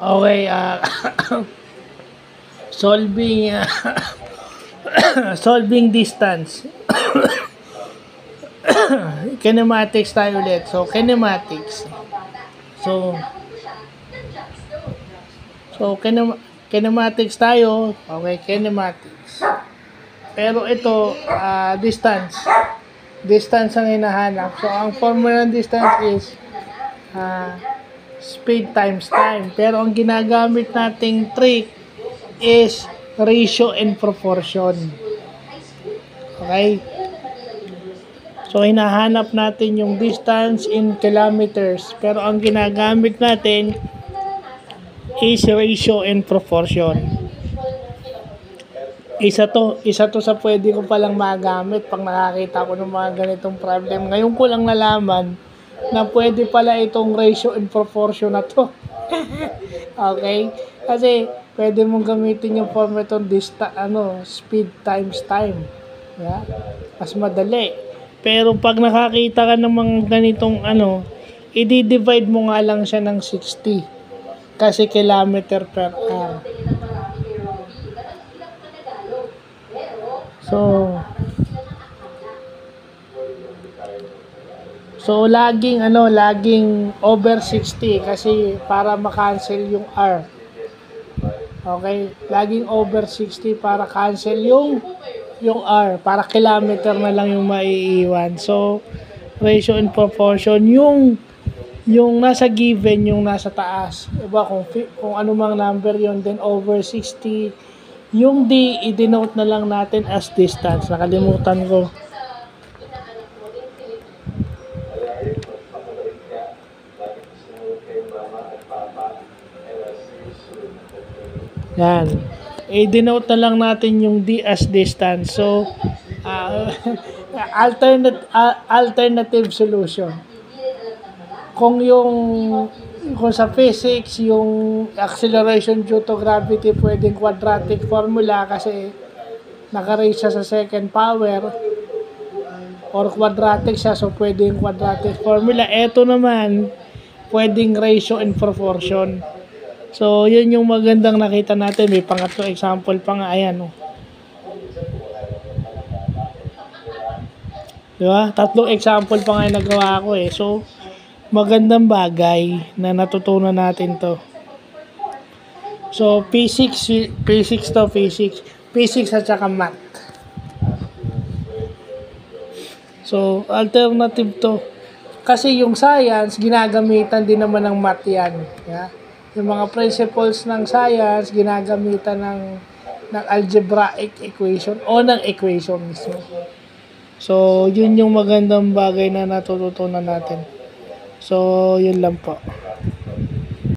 Okay, solving solving distance. Kinematics tayo ulit. So, kinematics. So, kinematics tayo. Okay, kinematics. Pero ito, distance. Distance ang hinahanap. So, ang formula ng distance is speed times time. Pero ang ginagamit nating trick is ratio and proportion. Okay? So, hinahanap natin yung distance in kilometers. Pero ang ginagamit natin is ratio and proportion. Isa to sa pwede ko palang magamit pag nakakita ko ng mga ganitong problem. Ngayon ko lang nalaman na pwede pala itong ratio and proportion na to. Okay? Kasi pwede mong gamitin yung format ng speed times time. Yeah? Mas madali. Pero pag nakakita ka ng mga ganitong i-divide mo nga lang siya ng 60. Kasi kilometer per hour. So laging over 60 kasi para ma-cancel yung R. Okay? Laging over 60 para cancel yung R, para kilometer na lang yung maiiwan. So ratio and proportion yung nasa given, yung nasa taas. Diba? Kung ano mang number yon, then over 60. Yung D, i-denote na lang natin as distance. Nakalimutan ko. Yan. I-denote na lang natin yung D as distance. So, alternative solution. Kung sa physics, yung acceleration due to gravity pwedeng quadratic formula kasi naka-raise siya sa second power or quadratic siya, so pwedeng quadratic formula. Ito naman, pwedeng ratio and proportion. So, yun yung magandang nakita natin. May pangatlong example pa nga. Ayan, diba? 3 example pa nga yung nagawa ko eh. So, magandang bagay na natutunan natin to. So, physics at saka math. So, alternative to. Kasi yung science, ginagamitan din naman ng math yan. Yeah? Yung mga principles ng science, ginagamitan ng algebraic equation o ng equation mismo. So, yun yung magandang bagay na natututunan natin. So, yun lang po.